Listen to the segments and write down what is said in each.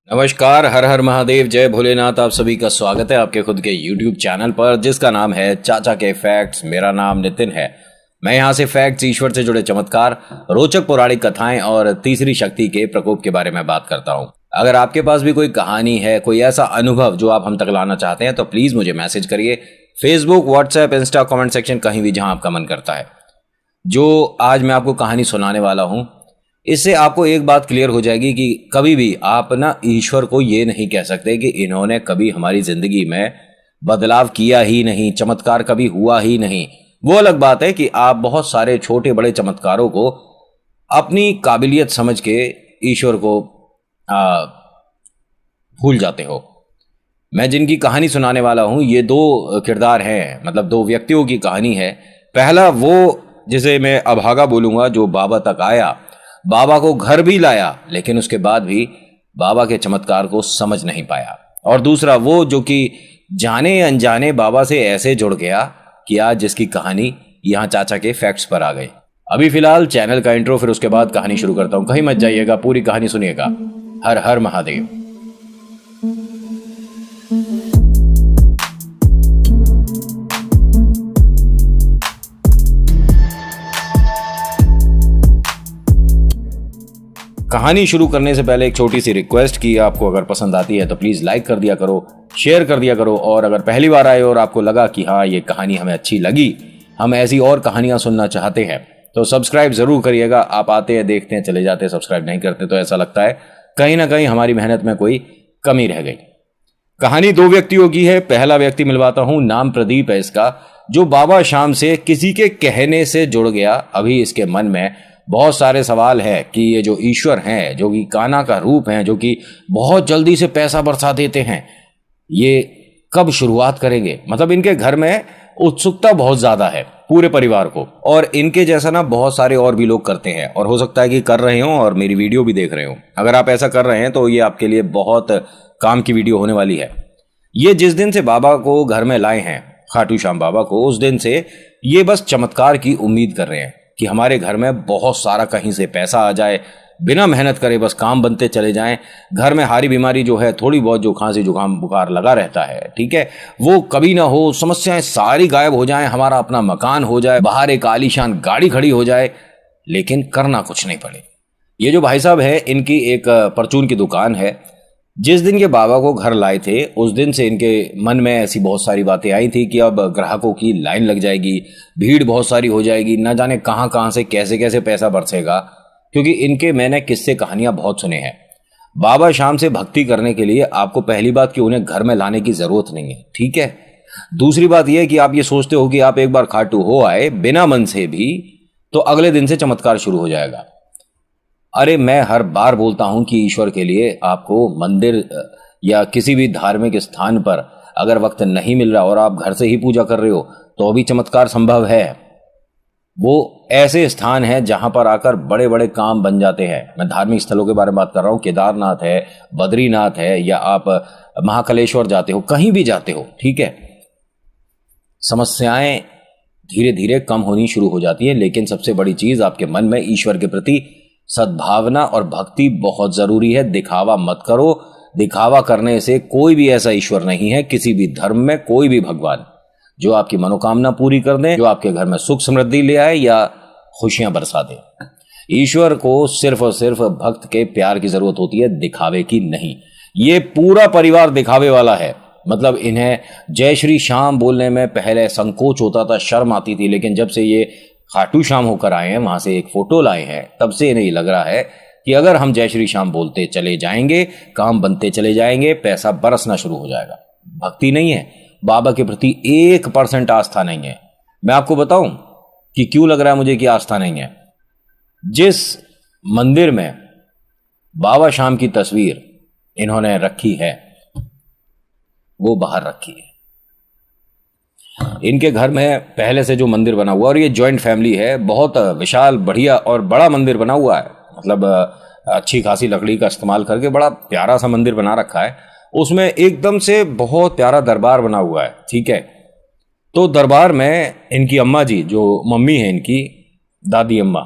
नमस्कार, हर हर महादेव, जय भोलेनाथ। आप सभी का स्वागत है आपके खुद के YouTube चैनल पर जिसका नाम है चाचा के फैक्ट्स। मेरा नाम नितिन है। मैं यहाँ से फैक्ट्स, ईश्वर से जुड़े चमत्कार, रोचक पौराणिक कथाएं और तीसरी शक्ति के प्रकोप के बारे में बात करता हूँ। अगर आपके पास भी कोई कहानी है, कोई ऐसा अनुभव जो आप हम तक लाना चाहते हैं तो प्लीज मुझे मैसेज करिए। Facebook, WhatsApp, Insta, comment section, कहीं भी जहां आपका मन करता है। जो आज मैं आपको कहानी सुनाने वाला हूं, इससे आपको एक बात क्लियर हो जाएगी कि कभी भी आप ना ईश्वर को ये नहीं कह सकते कि इन्होंने कभी हमारी जिंदगी में बदलाव किया ही नहीं, चमत्कार कभी हुआ ही नहीं। वो अलग बात है कि आप बहुत सारे छोटे बड़े चमत्कारों को अपनी काबिलियत समझ के ईश्वर को भूल जाते हो। मैं जिनकी कहानी सुनाने वाला हूं, ये दो किरदार हैं, मतलब दो व्यक्तियों की कहानी है। पहला वो जिसे मैं अभागा बोलूंगा, जो बाबा तक आया, बाबा को घर भी लाया, लेकिन उसके बाद भी बाबा के चमत्कार को समझ नहीं पाया। और दूसरा वो जो कि जाने अनजाने बाबा से ऐसे जुड़ गया कि आज जिसकी कहानी यहां चाचा के फैक्ट्स पर आ गई। अभी फिलहाल चैनल का इंट्रो, फिर उसके बाद कहानी शुरू करता हूं। कहीं मत जाइएगा, पूरी कहानी सुनिएगा। हर हर महादेव। कहानी शुरू करने से पहले एक छोटी सी रिक्वेस्ट कि आपको अगर पसंद आती है तो प्लीज लाइक कर दिया करो, शेयर कर दिया करो, और अगर पहली बार आए और आपको लगा कि हाँ ये कहानी हमें अच्छी लगी, हम ऐसी और कहानियां सुनना चाहते हैं, तो सब्सक्राइब जरूर करिएगा। आप आते हैं, देखते हैं, चले जाते हैं, सब्सक्राइब नहीं करते तो ऐसा लगता है कहीं ना कहीं हमारी मेहनत में कोई कमी रह गई। कहानी दो व्यक्तियों की है। पहला व्यक्ति मिलवाता हूं, नाम प्रदीप है इसका, जो बाबा शाम से किसी के कहने से जुड़ गया। अभी इसके मन में बहुत सारे सवाल है कि ये जो ईश्वर हैं, जो कि कान्हा का रूप हैं, जो कि बहुत जल्दी से पैसा बरसा देते हैं, ये कब शुरुआत करेंगे। मतलब इनके घर में उत्सुकता बहुत ज्यादा है पूरे परिवार को, और इनके जैसा ना बहुत सारे और भी लोग करते हैं, और हो सकता है कि कर रहे हों और मेरी वीडियो भी देख रहे हों। अगर आप ऐसा कर रहे हैं तो ये आपके लिए बहुत काम की वीडियो होने वाली है। ये जिस दिन से बाबा को घर में लाए हैं, खाटू श्याम बाबा को, उस दिन से ये बस चमत्कार की उम्मीद कर रहे हैं कि हमारे घर में बहुत सारा कहीं से पैसा आ जाए, बिना मेहनत करे बस काम बनते चले जाएं। घर में हारी बीमारी जो है, थोड़ी बहुत जो खांसी जुकाम बुखार लगा रहता है, ठीक है, वो कभी ना हो, समस्याएं सारी गायब हो जाएं, हमारा अपना मकान हो जाए, बाहर एक आलीशान गाड़ी खड़ी हो जाए, लेकिन करना कुछ नहीं पड़े। ये जो भाई साहब है, इनकी एक परचून की दुकान है। जिस दिन ये बाबा को घर लाए थे, उस दिन से इनके मन में ऐसी बहुत सारी बातें आई थी कि अब ग्राहकों की लाइन लग जाएगी, भीड़ बहुत सारी हो जाएगी, न जाने कहां कहां से कैसे कैसे पैसा बरसेगा। क्योंकि इनके मैंने किस्से कहानियां बहुत सुने हैं। बाबा शाम से भक्ति करने के लिए आपको पहली बात कि उन्हें घर में लाने की जरूरत नहीं है, ठीक है। दूसरी बात यह कि आप ये सोचते हो कि आप एक बार खाटू हो आए बिना मन से भी, तो अगले दिन से चमत्कार शुरू हो जाएगा। अरे मैं हर बार बोलता हूं कि ईश्वर के लिए आपको मंदिर या किसी भी धार्मिक स्थान पर अगर वक्त नहीं मिल रहा और आप घर से ही पूजा कर रहे हो तो भी चमत्कार संभव है। वो ऐसे स्थान है जहां पर आकर बड़े बड़े काम बन जाते हैं। मैं धार्मिक स्थलों के बारे में बात कर रहा हूं। केदारनाथ है, बद्रीनाथ है, या आप महाकालेश्वर जाते हो, कहीं भी जाते हो, ठीक है, समस्याएं धीरे धीरे कम होनी शुरू हो जाती है। लेकिन सबसे बड़ी चीज, आपके मन में ईश्वर के प्रति सद्भावना और भक्ति बहुत जरूरी है। दिखावा मत करो। दिखावा करने से कोई भी ऐसा ईश्वर नहीं है किसी भी धर्म में, कोई भी भगवान जो आपकी मनोकामना पूरी कर दे, जो आपके घर में सुख समृद्धि ले आए या खुशियां बरसा दे। ईश्वर को सिर्फ और सिर्फ भक्त के प्यार की जरूरत होती है, दिखावे की नहीं। ये पूरा परिवार दिखावे वाला है। मतलब इन्हें जय श्री श्याम बोलने में पहले संकोच होता था, शर्म आती थी, लेकिन जब से ये खाटू श्याम होकर आए हैं, वहां से एक फोटो लाए हैं, तब से इन्हें लग रहा है कि अगर हम जय श्री श्याम बोलते चले जाएंगे, काम बनते चले जाएंगे, पैसा बरसना शुरू हो जाएगा। भक्ति नहीं है, बाबा के प्रति 1% आस्था नहीं है। मैं आपको बताऊं कि क्यों लग रहा है मुझे कि आस्था नहीं है। जिस मंदिर में बाबा शाम की तस्वीर इन्होंने रखी है, वो बाहर रखी है। इनके घर में पहले से जो मंदिर बना हुआ, और ये जॉइंट फैमिली है, बहुत विशाल बढ़िया और बड़ा मंदिर बना हुआ है। मतलब अच्छी खासी लकड़ी का इस्तेमाल करके बड़ा प्यारा सा मंदिर बना रखा है। उसमें एकदम से बहुत प्यारा दरबार बना हुआ है, ठीक है। तो दरबार में इनकी अम्मा जी, जो मम्मी है इनकी, दादी अम्मा,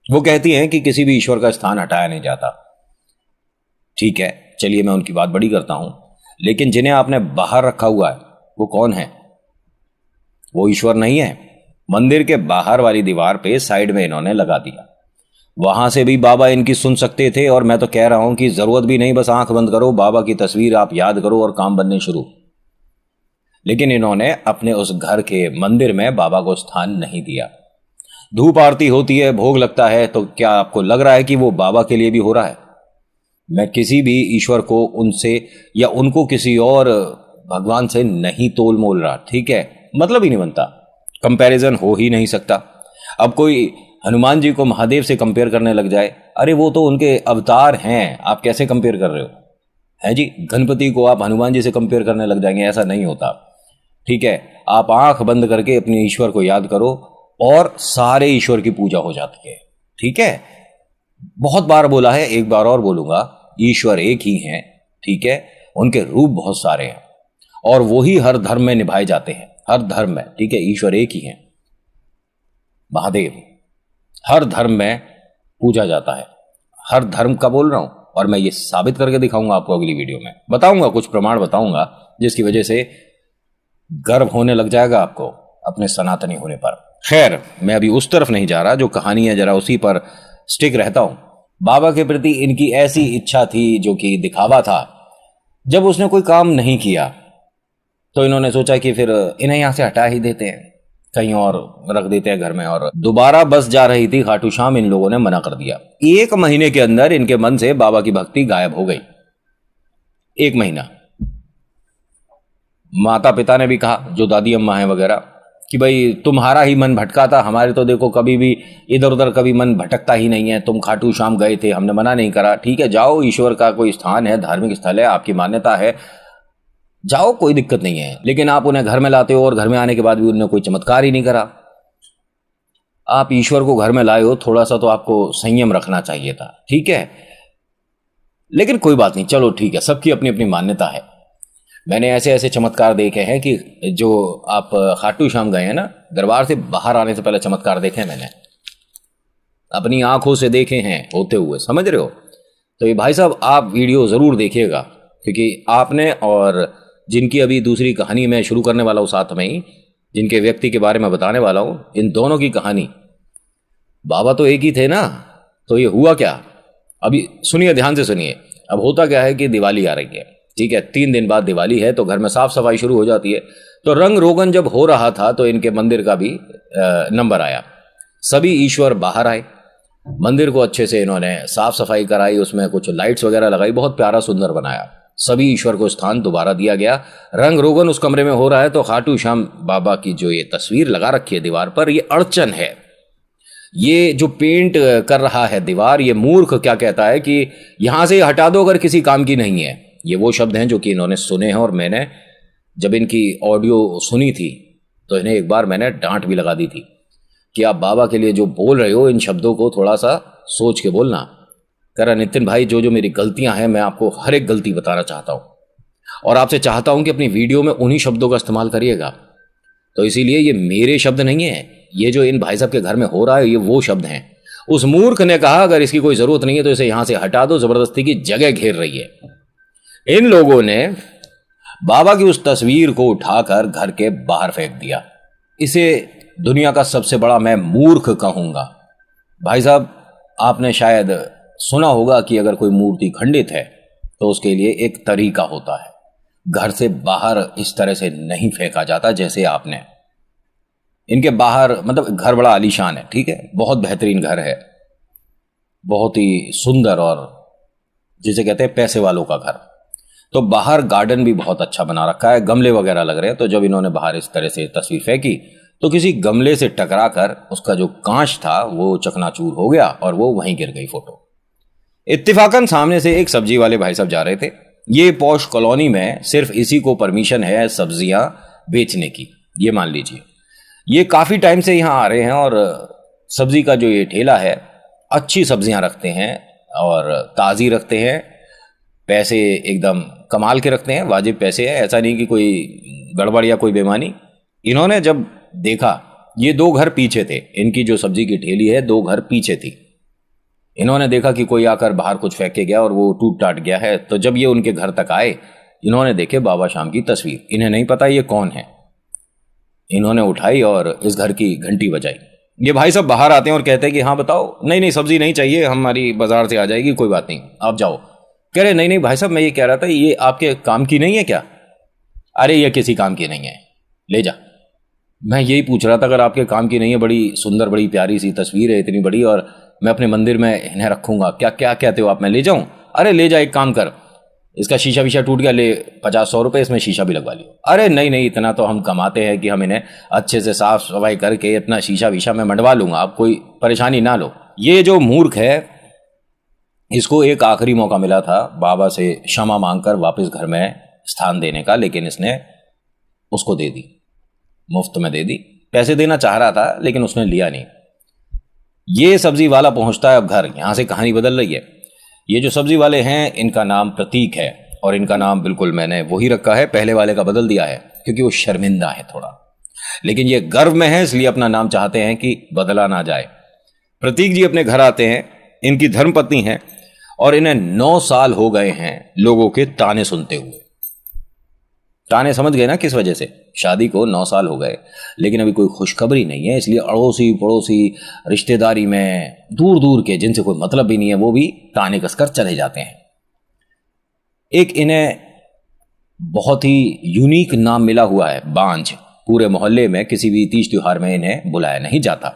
वो कहती हैं कि किसी भी ईश्वर का स्थान हटाया नहीं जाता, ठीक है। चलिए मैं उनकी बात बड़ी करता हूं, लेकिन जिन्हें आपने बाहर रखा हुआ है वो कौन है? वो ईश्वर नहीं है। मंदिर के बाहर वाली दीवार पे साइड में इन्होंने लगा दिया, वहां से भी बाबा इनकी सुन सकते थे। और मैं तो कह रहा हूं कि जरूरत भी नहीं, बस आंख बंद करो, बाबा की तस्वीर आप याद करो और काम बनने शुरू। लेकिन इन्होंने अपने उस घर के मंदिर में बाबा को स्थान नहीं दिया। धूप आरती होती है, भोग लगता है, तो क्या आपको लग रहा है कि वो बाबा के लिए भी हो रहा है? मैं किसी भी ईश्वर को उनसे या उनको किसी और भगवान से नहीं तोल मोल रहा, ठीक है? मतलब ही नहीं बनता, कंपैरिजन हो ही नहीं सकता। अब कोई हनुमान जी को महादेव से कंपेयर करने लग जाए, अरे वो तो उनके अवतार हैं, आप कैसे कंपेयर कर रहे हो? है जी, गणपति को आप हनुमान जी से कंपेयर करने लग जाएंगे, ऐसा नहीं होता, ठीक है? आप आंख बंद करके अपने ईश्वर को याद करो और सारे ईश्वर की पूजा हो जाती है, ठीक है? बहुत बार बोला है, एक बार और बोलूंगा, ईश्वर एक ही हैं, ठीक है? उनके रूप बहुत सारे हैं और वही हर धर्म में निभाए जाते हैं, हर धर्म में, ठीक है? ईश्वर एक ही हैं, महादेव हर धर्म में पूजा जाता है, हर धर्म का बोल रहा हूं, और मैं ये साबित करके दिखाऊंगा आपको अगली वीडियो में, बताऊंगा, कुछ प्रमाण बताऊंगा जिसकी वजह से गर्व होने लग जाएगा आपको अपने सनातनी होने पर। खैर, मैं अभी उस तरफ नहीं जा रहा, जो कहानी है जरा उसी पर स्टिक रहता हूं। बाबा के प्रति इनकी ऐसी इच्छा थी जो कि दिखावा था। जब उसने कोई काम नहीं किया तो इन्होंने सोचा कि फिर इन्हें यहां से हटा ही देते हैं, कहीं और रख देते हैं घर में। और दोबारा बस जा रही थी खाटू श्याम, इन लोगों ने मना कर दिया। 1 महीने के अंदर इनके मन से बाबा की भक्ति गायब हो गई। 1 महीना। माता पिता ने भी कहा, जो दादी अम्मा है वगैरह, कि भाई तुम्हारा ही मन भटका था, हमारे तो देखो कभी भी इधर उधर कभी मन भटकता ही नहीं है। तुम खाटू श्याम गए थे, हमने मना नहीं करा, ठीक है, जाओ, ईश्वर का कोई स्थान है, धार्मिक स्थल है, आपकी मान्यता है, जाओ, कोई दिक्कत नहीं है। लेकिन आप उन्हें घर में लाते हो और घर में आने के बाद भी उन्होंने कोई चमत्कार ही नहीं करा। आप ईश्वर को घर में लाए हो, थोड़ा सा तो आपको संयम रखना चाहिए था, ठीक है? लेकिन कोई बात नहीं, चलो ठीक है, सबकी अपनी अपनी मान्यता है। मैंने ऐसे ऐसे चमत्कार देखे हैं कि जो आप खाटू श्याम गए हैं ना, दरबार से बाहर आने से पहले चमत्कार देखे हैं, मैंने अपनी आंखों से देखे हैं होते हुए, समझ रहे हो? तो ये भाई साहब आप वीडियो जरूर देखिएगा, क्योंकि आपने और जिनकी अभी दूसरी कहानी मैं शुरू करने वाला हूं साथ में ही, जिनके व्यक्ति के बारे में बताने वाला हूं, इन दोनों की कहानी, बाबा तो एक ही थे ना, तो ये हुआ क्या? अभी सुनिए, ध्यान से सुनिए। अब होता क्या है कि दिवाली आ रही है, ठीक है, 3 दिन बाद दिवाली है, तो घर में साफ सफाई शुरू हो जाती है। तो रंग रोगन जब हो रहा था तो इनके मंदिर का भी नंबर आया। सभी ईश्वर बाहर आए, मंदिर को अच्छे से इन्होंने साफ सफाई कराई, उसमें कुछ लाइट्स वगैरह लगाई, बहुत प्यारा सुंदर बनाया। सभी ईश्वर को स्थान दोबारा दिया गया। रंग रोगन उस कमरे में हो रहा है तो खाटू श्याम बाबा की जो ये तस्वीर लगा रखी है दीवार पर, ये अड़चन है। ये जो पेंट कर रहा है दीवार, ये मूर्ख क्या कहता है कि यहां से हटा दो अगर किसी काम की नहीं है। ये वो शब्द हैं जो कि इन्होंने सुने हैं, और मैंने जब इनकी ऑडियो सुनी थी तो इन्हें एक बार मैंने डांट भी लगा दी थी कि आप बाबा के लिए जो बोल रहे हो, इन शब्दों को थोड़ा सा सोच के बोलना। कह रहा, नितिन भाई, जो जो मेरी गलतियां हैं मैं आपको हर एक गलती बताना चाहता हूं और आपसे चाहता हूं कि अपनी वीडियो में उन्हीं शब्दों का इस्तेमाल करिएगा। तो इसीलिए ये मेरे शब्द नहीं है, ये जो इन भाई साहब के घर में हो रहा है ये वो शब्द हैं। उस मूर्ख ने कहा अगर इसकी कोई जरूरत नहीं है तो इसे यहां से हटा दो, जबरदस्ती की जगह घेर रही है। इन लोगों ने बाबा की उस तस्वीर को उठाकर घर के बाहर फेंक दिया। इसे दुनिया का सबसे बड़ा मैं मूर्ख कहूंगा। भाई साहब, आपने शायद सुना होगा कि अगर कोई मूर्ति खंडित है तो उसके लिए एक तरीका होता है, घर से बाहर इस तरह से नहीं फेंका जाता जैसे आपने। इनके बाहर, मतलब घर बड़ा आलीशान है, ठीक है, बहुत बेहतरीन घर है, बहुत ही सुंदर, और जिसे कहते हैं पैसे वालों का घर। तो बाहर गार्डन भी बहुत अच्छा बना रखा है, गमले वगैरह लग रहे हैं। तो जब इन्होंने बाहर इस तरह से तस्वीर फेंकी तो किसी गमले से टकराकर उसका जो कांच था वो चकनाचूर हो गया और वो वहीं गिर गई फोटो। इत्तेफाकन सामने से एक सब्जी वाले भाई साहब जा रहे थे। ये पॉश कॉलोनी में सिर्फ इसी को परमिशन है सब्जियां बेचने की, ये मान लीजिए। ये काफी टाइम से यहां आ रहे हैं और सब्जी का जो ये ठेला है, अच्छी सब्जियां रखते हैं और ताजी रखते हैं, पैसे एकदम कमाल के रखते हैं, वाजिब पैसे है, ऐसा नहीं कि कोई गड़बड़ या कोई बेईमानी। इन्होंने जब देखा, ये 2 घर पीछे थे, इनकी जो सब्जी की ठेली है 2 घर पीछे थी, इन्होंने देखा कि कोई आकर बाहर कुछ फेंक के गया और वो टूट टाट गया है। तो जब ये उनके घर तक आए, इन्होंने देखे बाबा श्याम की तस्वीर। इन्हें नहीं पता ये कौन है। इन्होंने उठाई और इस घर की घंटी बजाई। ये भाई सब बाहर आते हैं और कहते हैं कि हाँ बताओ। नहीं नहीं, सब्जी नहीं चाहिए, हमारी बाजार से आ जाएगी, कोई बात नहीं, आप जाओ। कह रहे नहीं नहीं भाई साहब, मैं ये कह रहा था ये आपके काम की नहीं है क्या? अरे ये किसी काम की नहीं है, ले जा। मैं यही पूछ रहा था, अगर आपके काम की नहीं है, बड़ी सुंदर बड़ी प्यारी सी तस्वीर है, इतनी बड़ी, और मैं अपने मंदिर में इन्हें रखूंगा, क्या क्या कहते हो आप, मैं ले जाऊं? अरे ले जा, एक काम कर, इसका शीशा वीशा टूट गया, ले 50-100 रुपए, इसमें शीशा भी लगवा लियो। अरे नहीं नहीं, इतना तो हम कमाते हैं कि हम इन्हें अच्छे से साफ सफाई करके इतना शीशा वीशा मैं मंडवा लूंगा, आप कोई परेशानी ना लो। ये जो मूर्ख है, इसको एक आखिरी मौका मिला था बाबा से क्षमा मांगकर वापस घर में स्थान देने का, लेकिन इसने उसको दे दी, मुफ्त में दे दी। पैसे देना चाह रहा था लेकिन उसने लिया नहीं। ये सब्जी वाला पहुंचता है अब घर। यहां से कहानी बदल रही है। ये जो सब्जी वाले हैं, इनका नाम प्रतीक है, और इनका नाम बिल्कुल मैंने वही रखा है, पहले वाले का बदल दिया है क्योंकि वो शर्मिंदा है थोड़ा, लेकिन ये गर्व में है, इसलिए अपना नाम चाहते हैं कि बदला ना जाए। प्रतीक जी अपने घर आते हैं, इनकी धर्मपत्नी है, और इन्हें 9 साल हो गए हैं लोगों के ताने सुनते हुए। ताने समझ गए ना किस वजह से? शादी को 9 साल हो गए, लेकिन अभी कोई खुशखबरी नहीं है, इसलिए अड़ोसी पड़ोसी रिश्तेदारी में दूर दूर के, जिनसे कोई मतलब भी नहीं है, वो भी ताने कसकर चले जाते हैं। एक इन्हें बहुत ही यूनिक नाम मिला हुआ है, बांझ। पूरे मोहल्ले में किसी भी तीज त्योहार में इन्हें बुलाया नहीं जाता।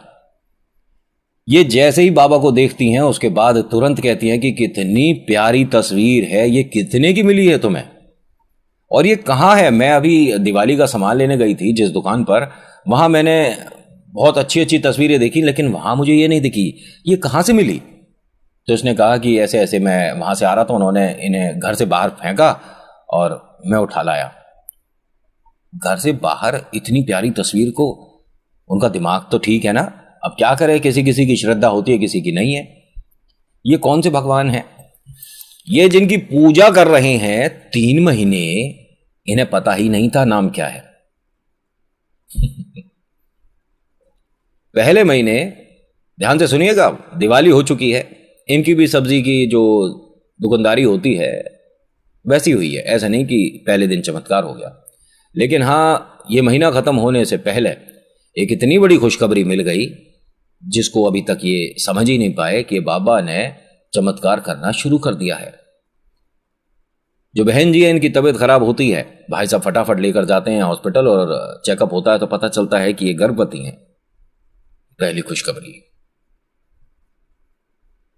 ये जैसे ही बाबा को देखती हैं, उसके बाद तुरंत कहती हैं कि कितनी प्यारी तस्वीर है, ये कितने की मिली है तुम्हें, और ये कहाँ है? मैं अभी दिवाली का सामान लेने गई थी जिस दुकान पर, वहां मैंने बहुत अच्छी अच्छी तस्वीरें देखी, लेकिन वहां मुझे ये नहीं दिखी, ये कहाँ से मिली? तो उसने कहा कि ऐसे ऐसे मैं वहां से आ रहा था, उन्होंने इन्हें घर से बाहर फेंका और मैं उठा लाया। घर से बाहर इतनी प्यारी तस्वीर को, उनका दिमाग तो ठीक है ना? अब क्या करें, किसी किसी की श्रद्धा होती है, किसी की नहीं है। ये कौन से भगवान है? ये जिनकी पूजा कर रहे हैं 3 महीने, इन्हें पता ही नहीं था नाम क्या है। पहले महीने, ध्यान से सुनिएगा, दिवाली हो चुकी है, इनकी भी सब्जी की जो दुकानदारी होती है वैसी हुई है, ऐसा नहीं कि पहले दिन चमत्कार हो गया। लेकिन हाँ, ये महीना खत्म होने से पहले एक इतनी बड़ी खुशखबरी मिल गई जिसको अभी तक ये समझ ही नहीं पाए कि बाबा ने चमत्कार करना शुरू कर दिया है। जो बहन जी है, इनकी तबीयत खराब होती है, भाई साहब फटाफट लेकर जाते हैं हॉस्पिटल, और चेकअप होता है तो पता चलता है कि ये गर्भवती हैं। पहली खुशखबरी।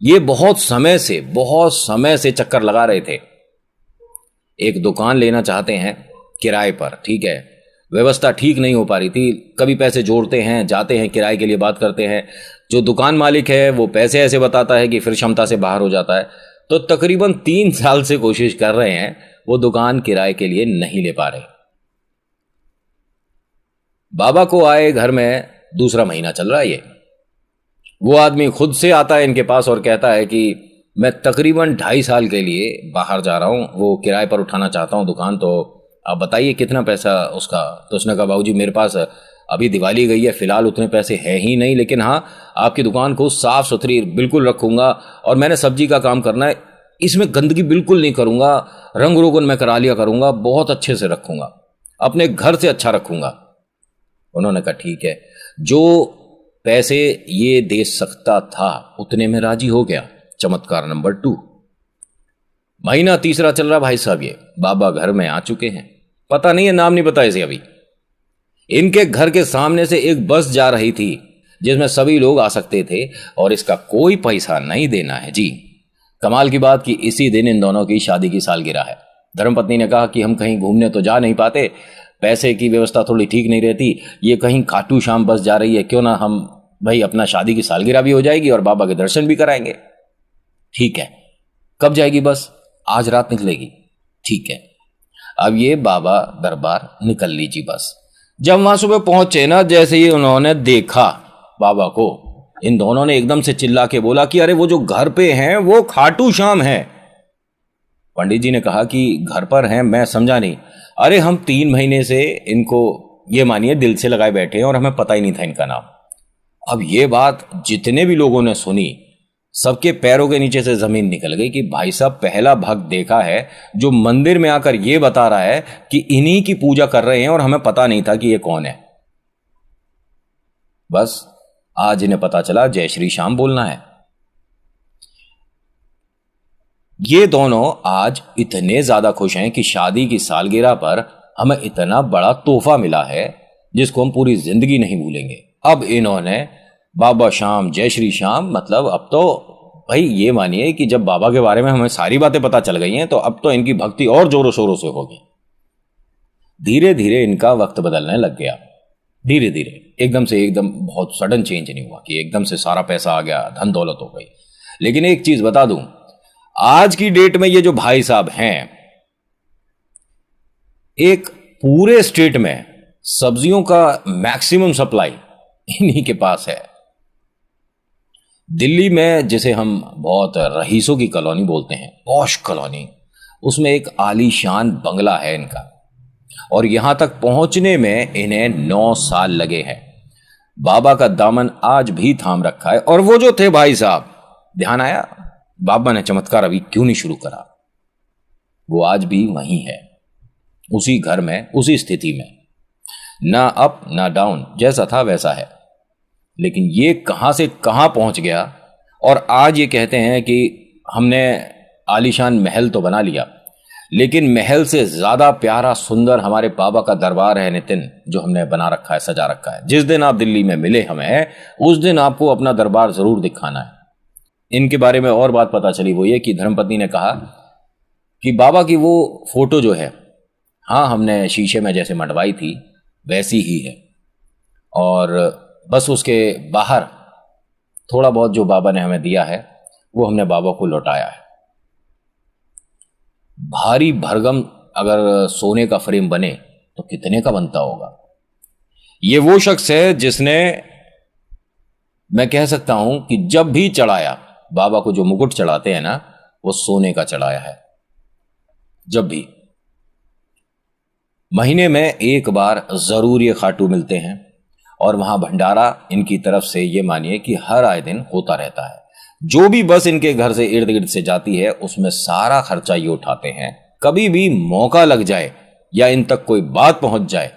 ये बहुत समय से चक्कर लगा रहे थे, एक दुकान लेना चाहते हैं किराए पर, ठीक है, व्यवस्था ठीक नहीं हो पा रही थी, कभी पैसे जोड़ते हैं, जाते हैं किराए के लिए बात करते हैं, जो दुकान मालिक है वो पैसे ऐसे बताता है कि फिर क्षमता से बाहर हो जाता है। तो तकरीबन 3 साल से कोशिश कर रहे हैं, वो दुकान किराए के लिए नहीं ले पा रहे। बाबा को आए घर में 2रा महीना चल रहा है ये। वो आदमी खुद से आता है इनके पास और कहता है कि मैं तकरीबन 2.5 साल के लिए बाहर जा रहा हूं, वो किराए पर उठाना चाहता हूं दुकान, तो आप बताइए कितना पैसा उसका। तो उसने कहा बाबूजी मेरे पास अभी दिवाली गई है, फिलहाल उतने पैसे है ही नहीं, लेकिन हाँ आपकी दुकान को साफ सुथरी बिल्कुल रखूंगा, और मैंने सब्जी का काम करना है, इसमें गंदगी बिल्कुल नहीं करूंगा, रंग रोगन मैं करा लिया करूंगा, बहुत अच्छे से रखूंगा, अपने घर से अच्छा रखूंगा। उन्होंने कहा ठीक है, जो पैसे ये दे सकता था उतने में राजी हो गया। चमत्कार नंबर 2। महीना 3रा चल रहा भाई साहब, ये बाबा घर में आ चुके हैं, पता नहीं है, नाम नहीं पता इसे अभी। इनके घर के सामने से एक बस जा रही थी जिसमें सभी लोग आ सकते थे, और इसका कोई पैसा नहीं देना है जी। कमाल की बात कि इसी दिन इन दोनों की शादी की सालगिरह है। धर्मपत्नी ने कहा कि हम कहीं घूमने तो जा नहीं पाते, पैसे की व्यवस्था थोड़ी ठीक नहीं रहती, ये कहीं खाटू श्याम बस जा रही है, क्यों ना हम भाई अपना शादी की सालगिरह भी हो जाएगी और बाबा के दर्शन भी कराएंगे। ठीक है, कब जाएगी बस? आज रात निकलेगी। ठीक है, अब ये बाबा दरबार निकल लीजिए बस। जब वहां सुबह पहुंचे ना, जैसे ही उन्होंने देखा बाबा को, इन दोनों ने एकदम से चिल्ला के बोला कि अरे वो जो घर पे हैं वो खाटू श्याम है। पंडित जी ने कहा कि घर पर हैं, मैं समझा नहीं। अरे हम 3 महीने से इनको ये मानिए दिल से लगाए बैठे हैं और हमें पता ही नहीं था इनका नाम। अब ये बात जितने भी लोगों ने सुनी, सबके पैरों के नीचे से जमीन निकल गई कि भाई साहब पहला भक्त देखा है जो मंदिर में आकर यह बता रहा है कि इन्हीं की पूजा कर रहे हैं और हमें पता नहीं था कि ये कौन है। बस आज इन्हें पता चला जय श्री श्याम बोलना है। ये दोनों आज इतने ज्यादा खुश हैं कि शादी की सालगिरह पर हमें इतना बड़ा तोहफा मिला है जिसको हम पूरी जिंदगी नहीं भूलेंगे। अब इन्होंने बाबा श्याम जय श्री श्याम, मतलब अब तो भाई ये मानिए कि जब बाबा के बारे में हमें सारी बातें पता चल गई हैं तो अब तो इनकी भक्ति और जोरों शोरों से होगी। धीरे धीरे इनका वक्त बदलने लग गया, धीरे धीरे, एकदम से एकदम बहुत सडन चेंज नहीं हुआ कि एकदम से सारा पैसा आ गया, धन दौलत हो गई। लेकिन एक चीज बता दूं, आज की डेट में ये जो भाई साहब हैं, एक पूरे स्टेट में सब्जियों का मैक्सिमम सप्लाई इन्हीं के पास है। दिल्ली में जिसे हम बहुत रईसों की कॉलोनी बोलते हैं, पॉश कॉलोनी, उसमें एक आलीशान बंगला है इनका, और यहां तक पहुंचने में इन्हें 9 साल लगे हैं। बाबा का दामन आज भी थाम रखा है। और वो जो थे भाई साहब, ध्यान आया बाबा ने चमत्कार अभी क्यों नहीं शुरू करा, वो आज भी वहीं है, उसी घर में, उसी स्थिति में, ना अप ना डाउन, जैसा था वैसा है। लेकिन ये कहां से कहां पहुंच गया। और आज ये कहते हैं कि हमने आलीशान महल तो बना लिया, लेकिन महल से ज्यादा प्यारा सुंदर हमारे बाबा का दरबार है नितिन, जो हमने बना रखा है, सजा रखा है। जिस दिन आप दिल्ली में मिले हमें, उस दिन आपको अपना दरबार जरूर दिखाना है। इनके बारे में और बात पता चली, वो ये कि धर्मपत्नी ने कहा कि बाबा की वो फोटो जो है, हाँ हमने शीशे में जैसे मढ़वाई थी वैसी ही है, और बस उसके बाहर थोड़ा बहुत जो बाबा ने हमें दिया है वो हमने बाबा को लौटाया है। भारी भरगम अगर सोने का फ्रेम बने तो कितने का बनता होगा। ये वो शख्स है जिसने, मैं कह सकता हूं कि जब भी चढ़ाया, बाबा को जो मुकुट चढ़ाते हैं ना, वो सोने का चढ़ाया है। जब भी महीने में एक बार जरूर ये खाटू मिलते हैं, और वहां भंडारा इनकी तरफ से ये मानिए कि हर आए दिन होता रहता है। जो भी बस इनके घर से इर्द गिर्द से जाती है उसमें सारा खर्चा ये उठाते हैं। कभी भी मौका लग जाए या इन तक कोई बात पहुंच जाए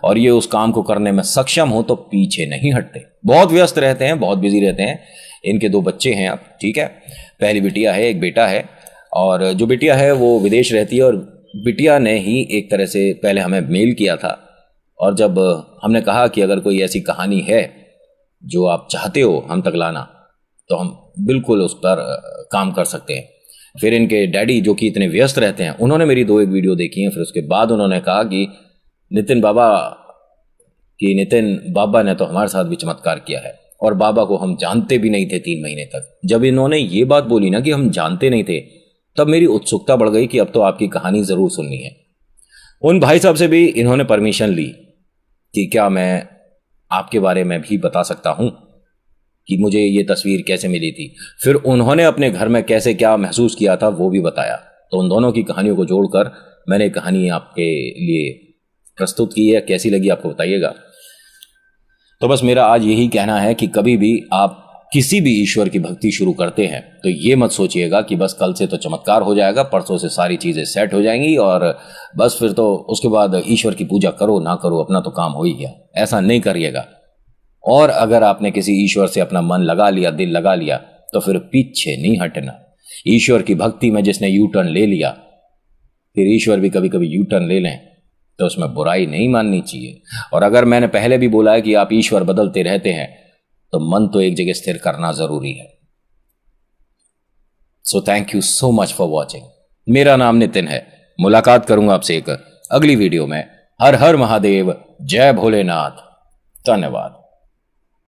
और ये उस काम को करने में सक्षम हो तो पीछे नहीं हटते। बहुत व्यस्त रहते हैं, बहुत बिजी रहते हैं। इनके 2 बच्चे हैं अब, ठीक है, पहली बिटिया है, एक बेटा है, और जो बिटिया है वो विदेश रहती है। और बिटिया ने ही एक तरह से पहले हमें मेल किया था, और जब हमने कहा कि अगर कोई ऐसी कहानी है जो आप चाहते हो हम तक लाना, तो हम बिल्कुल उस पर काम कर सकते हैं। फिर इनके डैडी जो कि इतने व्यस्त रहते हैं, उन्होंने मेरी 2 एक वीडियो देखी हैं। फिर उसके बाद उन्होंने कहा कि नितिन बाबा ने तो हमारे साथ भी चमत्कार किया है, और बाबा को हम जानते भी नहीं थे 3 महीने तक। जब इन्होंने ये बात बोली ना कि हम जानते नहीं थे, तब मेरी उत्सुकता बढ़ गई कि अब तो आपकी कहानी जरूर सुननी है। उन भाई साहब से भी इन्होंने परमिशन ली कि क्या मैं आपके बारे में भी बता सकता हूं कि मुझे ये तस्वीर कैसे मिली थी। फिर उन्होंने अपने घर में कैसे क्या महसूस किया था वो भी बताया। तो उन दोनों की कहानियों को जोड़कर मैंने कहानी आपके लिए प्रस्तुत की है। कैसी लगी आपको बताइएगा। तो बस मेरा आज यही कहना है कि कभी भी आप किसी भी ईश्वर की भक्ति शुरू करते हैं तो ये मत सोचिएगा कि बस कल से तो चमत्कार हो जाएगा, परसों से सारी चीज़ें सेट हो जाएंगी और बस फिर तो उसके बाद ईश्वर की पूजा करो ना करो अपना तो काम हो ही गया। ऐसा नहीं करिएगा। और अगर आपने किसी ईश्वर से अपना मन लगा लिया, दिल लगा लिया, तो फिर पीछे नहीं हटना। ईश्वर की भक्ति में जिसने यू टर्न ले लिया, फिर ईश्वर भी कभी कभी यू टर्न ले लें तो उसमें बुराई नहीं माननी चाहिए। और अगर मैंने पहले भी बोला है कि आप ईश्वर बदलते रहते हैं तो मन तो एक जगह स्थिर करना जरूरी है। So thank you so much for watching. मेरा नाम नितिन है। मुलाकात करूंगा आपसे एक अगली वीडियो में। हर हर महादेव, जय भोलेनाथ, धन्यवाद।